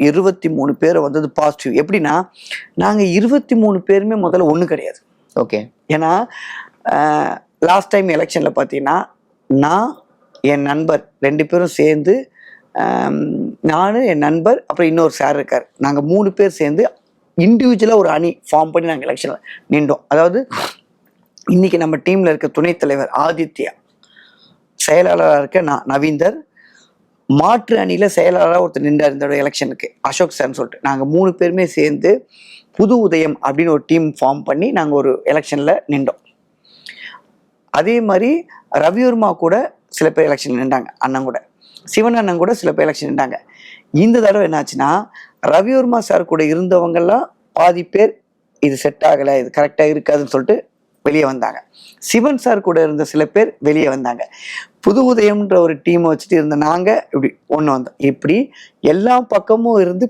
23 பேரை வந்தது பாசிட்டிவ். எப்படின்னா நாங்கள் 23 பேருமே முதல்ல ஒன்று கிடையாது. ஓகே. ஏன்னா லாஸ்ட் டைம் எலெக்ஷனில் பார்த்தீங்கன்னா நான் என் நண்பர் 2 பேரும் சேர்ந்து, நான் என் நண்பர் அப்புறம் இன்னொரு சார் இருக்கார், நாங்கள் 3 பேர் சேர்ந்து இண்டிவிஜுவலாக ஒரு அணி ஃபார்ம் பண்ணி நாங்கள் எலெக்ஷனில் நின்றோம். அதாவது இன்னைக்கு நம்ம டீமில் இருக்க துணைத் தலைவர் ஆதித்யா, செயலாளராக இருக்க நான் நவீந்தர், மாற்று அணியில் செயலாளராக ஒருத்தர் நின்றார் இந்த எலெக்ஷனுக்கு அசோக் சார்னு சொல்லிட்டு, நாங்கள் 3 பேருமே சேர்ந்து புது உதயம் அப்படின்னு ஒரு டீம் ஃபார்ம் பண்ணி நாங்கள் ஒரு எலெக்ஷனில் நின்றோம். அதே மாதிரி ரவிவர்மா கூட சில பேர் எலெக்ஷன் நின்றாங்க, அண்ணன் கூட, சிவன் அண்ணன் கூட சில பேர் எலெக்ஷன் நின்றாங்க. இந்த தடவை என்னாச்சுன்னா ரவிவர்மா சார் கூட இருந்தவங்கெல்லாம் பாதி பேர் இது செட் ஆகலை, இது கரெக்டாக இருக்காதுன்னு சொல்லிட்டு வெளியே வந்தாங்க. சிவன் சார் கூட இருந்த சில பேர் வெளியே வந்தாங்க. புது உதயம்ன்ற ஒரு டீமை வச்சுட்டு இருந்த நாங்கள் இப்படி ஒன்று வந்தோம். இப்படி எல்லா பக்கமும் இருந்து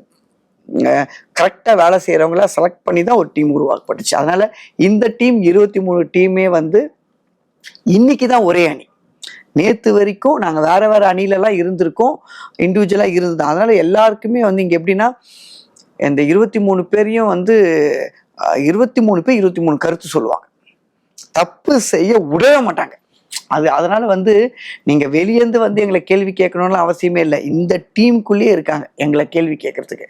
கரெக்டாக வேலை செய்கிறவங்கள செலக்ட் பண்ணி தான் ஒரு டீம் உருவாக்கப்பட்டுச்சு. அதனால இந்த டீம் 23 டீமே வந்து இன்னைக்கு தான் ஒரே அணி. நேற்று வரைக்கும் நாங்கள் வேற வேற அணிலெல்லாம் இருந்திருக்கோம், இண்டிவிஜுவலாக இருந்தது. அதனால எல்லாருக்குமே வந்து இங்கே எப்படின்னா இந்த 23 பேரையும் வந்து 23 பேர் 23 கருத்து சொல்லுவாங்க, தப்பு செய்ய விடவே மாட்டாங்க. அதனால வந்து நீங்க வெளியேந்து வந்து எங்களை கேள்வி கேட்கணும்னு அவசியமே இல்லை. இந்த டீமுக்குள்ளேயே இருக்காங்க எங்களை கேள்வி கேட்கறதுக்கு.